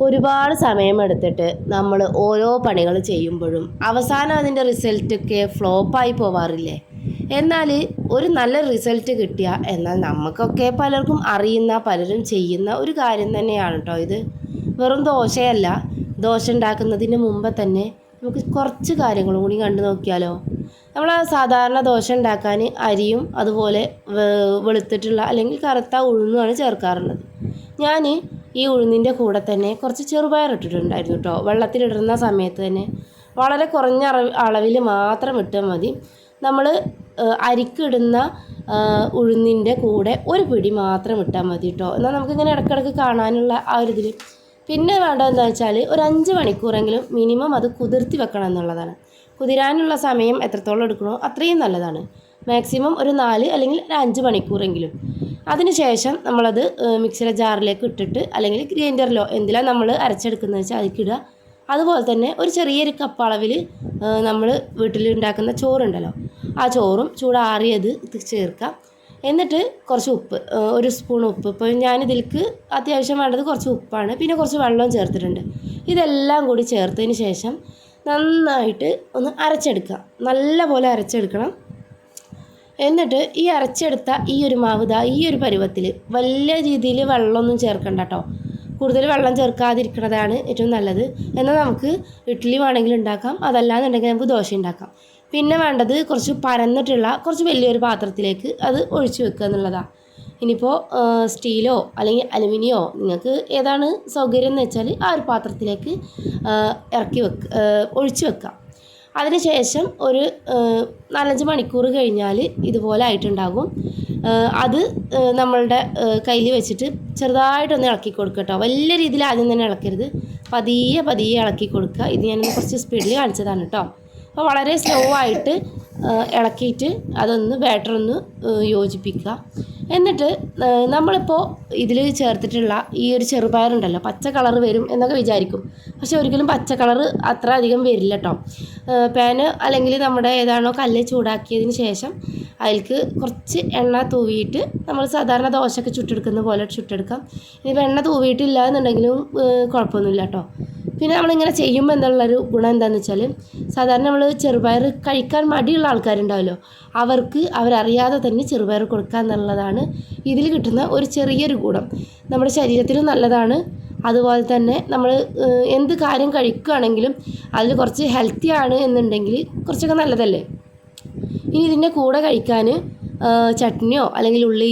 ഒരുപാട് സമയമെടുത്തിട്ട് നമ്മൾ ഓരോ പണികൾ ചെയ്യുമ്പോഴും അവസാനം അതിൻ്റെ റിസൾട്ടൊക്കെ ഫ്ലോപ്പായി പോവാറില്ലേ? എന്നാൽ ഒരു നല്ല റിസൾട്ട് കിട്ടിയ എന്നാൽ നമുക്കൊക്കെ പലർക്കും അറിയുന്ന പലരും ചെയ്യുന്ന ഒരു കാര്യം തന്നെയാണ് കേട്ടോ ഇത്. വെറും ദോശയല്ല, ദോശ ഉണ്ടാക്കുന്നതിന് മുമ്പ് തന്നെ നമുക്ക് കുറച്ച് കാര്യങ്ങളും കൂടി കണ്ടു നോക്കിയാലോ. നമ്മൾ സാധാരണ ദോശ ഉണ്ടാക്കാൻ അരിയും അതുപോലെ വെളുത്തിട്ടുള്ള അല്ലെങ്കിൽ കറുത്ത ഉഴുന്നുമാണ് ചേർക്കാറുള്ളത്. ഞാൻ ഈ ഉഴുന്നിൻ്റെ കൂടെ തന്നെ കുറച്ച് ചെറുപയർ ഇട്ടിട്ടുണ്ടായിരുന്നു കേട്ടോ. വെള്ളത്തിലിടുന്ന സമയത്ത് തന്നെ വളരെ കുറഞ്ഞ അളവിൽ മാത്രം ഇട്ടാൽ മതി. നമ്മൾ അരിക്കിടുന്ന ഉഴുന്നിൻ്റെ കൂടെ ഒരു പിടി മാത്രം ഇട്ടാൽ മതി കേട്ടോ. എന്നാൽ നമുക്കിങ്ങനെ ഇടയ്ക്കിടയ്ക്ക് കാണാനുള്ള ആ ഒരു ഇതിൽ. പിന്നെ വേണ്ടതെന്ന് വെച്ചാൽ ഒരു 5 മണിക്കൂറെങ്കിലും മിനിമം അത് കുതിർത്തി വെക്കണം എന്നുള്ളതാണ്. കുതിരാനുള്ള സമയം എത്രത്തോളം എടുക്കണോ അത്രയും നല്ലതാണ്. മാക്സിമം ഒരു 4 അല്ലെങ്കിൽ ഒരു 5 മണിക്കൂറെങ്കിലും. അതിനുശേഷം നമ്മളത് മിക്സിയുടെ ജാറിലേക്ക് ഇട്ടിട്ട് അല്ലെങ്കിൽ ഗ്രൈൻഡറിലോ എന്തിലാണ് നമ്മൾ അരച്ചെടുക്കുന്നത് വെച്ചാൽ അതിക്കിടുക. അതുപോലെ തന്നെ ഒരു ചെറിയൊരു കപ്പ് അളവിൽ നമ്മൾ വീട്ടിലുണ്ടാക്കുന്ന ചോറുണ്ടല്ലോ, ആ ചോറും ചൂടാറിയത് ചേർക്കാം. എന്നിട്ട് കുറച്ച് ഉപ്പ്, ഒരു സ്പൂൺ ഉപ്പ്. ഇപ്പോൾ ഞാനിതിലേക്ക് അത്യാവശ്യം വേണ്ടത് കുറച്ച് ഉപ്പാണ്, പിന്നെ കുറച്ച് വെള്ളവും ചേർത്തിട്ടുണ്ട്. ഇതെല്ലാം കൂടി ചേർത്തതിന് ശേഷം നന്നായിട്ട് ഒന്ന് അരച്ചെടുക്കുക. നല്ല പോലെ അരച്ചെടുക്കണം. എന്നിട്ട് ഈ അരച്ചെടുത്ത ഈ ഒരു മാവ് ഈ ഒരു പരുവത്തിൽ വലിയ രീതിയിൽ വെള്ളമൊന്നും ചേർക്കണ്ട കേട്ടോ. കൂടുതൽ വെള്ളം ചേർക്കാതിരിക്കുന്നതാണ് ഏറ്റവും നല്ലത്. എന്നാൽ നമുക്ക് ഇഡ്ഡലി വേണമെങ്കിൽ ഉണ്ടാക്കാം, അതല്ലാന്നുണ്ടെങ്കിൽ നമുക്ക് ദോശ ഉണ്ടാക്കാം. പിന്നെ വേണ്ടത് കുറച്ച് പരന്നിട്ടുള്ള കുറച്ച് വലിയൊരു പാത്രത്തിലേക്ക് അത് ഒഴിച്ച് വെക്കുക എന്നുള്ളതാണ്. ഇനിയിപ്പോൾ സ്റ്റീലോ അല്ലെങ്കിൽ അലുമിനിയോ നിങ്ങൾക്ക് ഏതാണ് സൗകര്യം എന്ന് വെച്ചാൽ ആ ഒരു പാത്രത്തിലേക്ക് ഒഴിച്ച് വെക്കുക. അതിനുശേഷം ഒരു 4-5 മണിക്കൂർ കഴിഞ്ഞാൽ ഇതുപോലെ ആയിട്ടുണ്ടാകും. അത് നമ്മളുടെ കയ്യിൽ വെച്ചിട്ട് ചെറുതായിട്ടൊന്ന് ഇളക്കി കൊടുക്കുക കേട്ടോ. വലിയ രീതിയിൽ ആദ്യം തന്നെ ഇളക്കരുത്, പതിയെ പതിയെ ഇളക്കി കൊടുക്കുക. ഇത് ഞാൻ കുറച്ച് സ്പീഡിൽ കാണിച്ചതാണ് കേട്ടോ. അപ്പോൾ വളരെ സ്ലോ ആയിട്ട് ഇളക്കിയിട്ട് അതൊന്ന് ബാറ്ററൊന്ന് യോജിപ്പിക്കുക. എന്നിട്ട് നമ്മളിപ്പോൾ ഇതിൽ ചേർത്തിട്ടുള്ള ഈ ഒരു ചെറുപയറുണ്ടല്ലോ, പച്ച കളർ വരും എന്നൊക്കെ വിചാരിക്കും, പക്ഷെ ഒരിക്കലും പച്ച കളർ അത്ര അധികം വരില്ല കേട്ടോ. പാന് അല്ലെങ്കിൽ നമ്മുടെ ഏതാണോ കല്ല് ചൂടാക്കിയതിന് ശേഷം അതിലേക്ക് കുറച്ച് എണ്ണ തൂവിയിട്ട് നമ്മൾ സാധാരണ ദോശയൊക്കെ ചുട്ടെടുക്കുന്ന പോലെ ചുട്ടെടുക്കാം. ഇനിയിപ്പോൾ എണ്ണ തൂവിയിട്ടില്ല എന്നുണ്ടെങ്കിലും കുഴപ്പമൊന്നുമില്ല കേട്ടോ. പിന്നെ നമ്മളിങ്ങനെ ചെയ്യുമ്പോൾ എന്നുള്ളൊരു ഗുണം എന്താണെന്ന് വെച്ചാൽ, സാധാരണ നമ്മൾ ചെറുപയർ കഴിക്കാൻ മടിയുള്ള ആൾക്കാരുണ്ടാവുമല്ലോ, അവരറിയാതെ തന്നെ ചെറുപയർ കൊടുക്കുക എന്നുള്ളതാണ് ഇതിൽ കിട്ടുന്ന ഒരു ചെറിയൊരു ഗുണം. നമ്മുടെ ശരീരത്തിനും നല്ലതാണ്. അതുപോലെ തന്നെ നമ്മൾ എന്ത് കാര്യം കഴിക്കുകയാണെങ്കിലും അതിൽ കുറച്ച് ഹെൽത്തി ആണ് എന്നുണ്ടെങ്കിൽ കുറച്ചൊക്കെ നല്ലതല്ലേ. ഇനി ഇതിൻ്റെ കൂടെ കഴിക്കാൻ ചട്നിയോ അല്ലെങ്കിൽ ഉള്ളി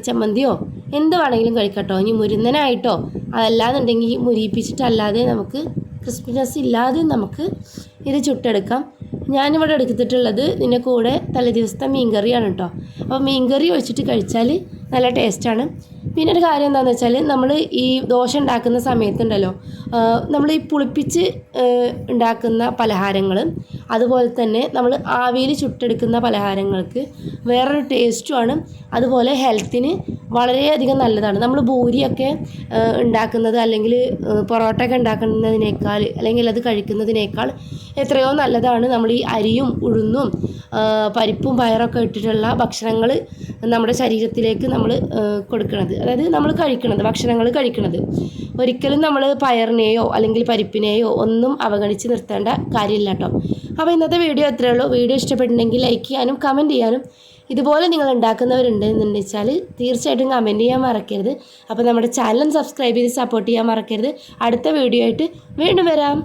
ചമ്മന്തിയോ എന്ത് വേണമെങ്കിലും കഴിക്കട്ടോ. ഇനി മുരുന്നനായിട്ടോ അതല്ലാന്നുണ്ടെങ്കിൽ മുരിയിപ്പിച്ചിട്ടല്ലാതെ നമുക്ക് ക്രിസ്പിനെസ് ഇല്ലാതെ നമുക്ക് ഇത് ചുട്ടെടുക്കാം. ഞാനിവിടെ എടുത്തിട്ടുള്ളത് ഇതിൻ്റെ കൂടെ തലേദിവസത്തെ മീൻകറിയാണ് കേട്ടോ. അപ്പോൾ മീൻകറി ഒഴിച്ചിട്ട് കഴിച്ചാൽ നല്ല ടേസ്റ്റാണ്. പിന്നെ ഒരു കാര്യം എന്താണെന്ന് വെച്ചാൽ, നമ്മൾ ഈ ദോശ ഉണ്ടാക്കുന്ന സമയത്തുണ്ടല്ലോ, നമ്മൾ ഈ പുളിപ്പിച്ച് ഉണ്ടാക്കുന്ന പലഹാരങ്ങൾ അതുപോലെ തന്നെ നമ്മൾ ആവിയിൽ ചുട്ടെടുക്കുന്ന പലഹാരങ്ങൾക്ക് വേറൊരു ടേസ്റ്റുമാണ്. അതുപോലെ ഹെൽത്തിന് വളരെയധികം നല്ലതാണ്. നമ്മൾ ഭൂരിയൊക്കെ ഉണ്ടാക്കുന്നത് അല്ലെങ്കിൽ പൊറോട്ടയൊക്കെ ഉണ്ടാക്കുന്നതിനേക്കാൾ അല്ലെങ്കിൽ അത് കഴിക്കുന്നതിനേക്കാൾ എത്രയോ നല്ലതാണ് നമ്മൾ ഈ അരിയും ഉഴുന്നും പരിപ്പും പയറൊക്കെ ഇട്ടിട്ടുള്ള ഭക്ഷണങ്ങൾ നമ്മുടെ ശരീരത്തിലേക്ക് നമ്മൾ കൊടുക്കുന്നത്, അതായത് നമ്മൾ കഴിക്കുന്നത്, ഭക്ഷണങ്ങൾ കഴിക്കുന്നത്. ഒരിക്കലും നമ്മൾ പയറിനെയോ അല്ലെങ്കിൽ പരിപ്പിനെയോ ഒന്നും അവഗണിച്ച് നിർത്തേണ്ട കാര്യമില്ല കേട്ടോ. അപ്പോൾ ഇന്നത്തെ വീഡിയോ അത്രയേ ഉള്ളൂ. വീഡിയോ ഇഷ്ടപ്പെട്ടിട്ടുണ്ടെങ്കിൽ ലൈക്ക് ചെയ്യാനും കമൻറ്റ് ചെയ്യാനും, ഇതുപോലെ നിങ്ങൾ ഉണ്ടാക്കുന്നവരുണ്ടെന്ന് വെച്ചാൽ തീർച്ചയായിട്ടും കമൻറ്റ് ചെയ്യാൻ മറക്കരുത്. അപ്പോൾ നമ്മുടെ ചാനൽ സബ്സ്ക്രൈബ് ചെയ്ത് സപ്പോർട്ട് ചെയ്യാൻ മറക്കരുത്. അടുത്ത വീഡിയോ ആയിട്ട് വീണ്ടും വരാം.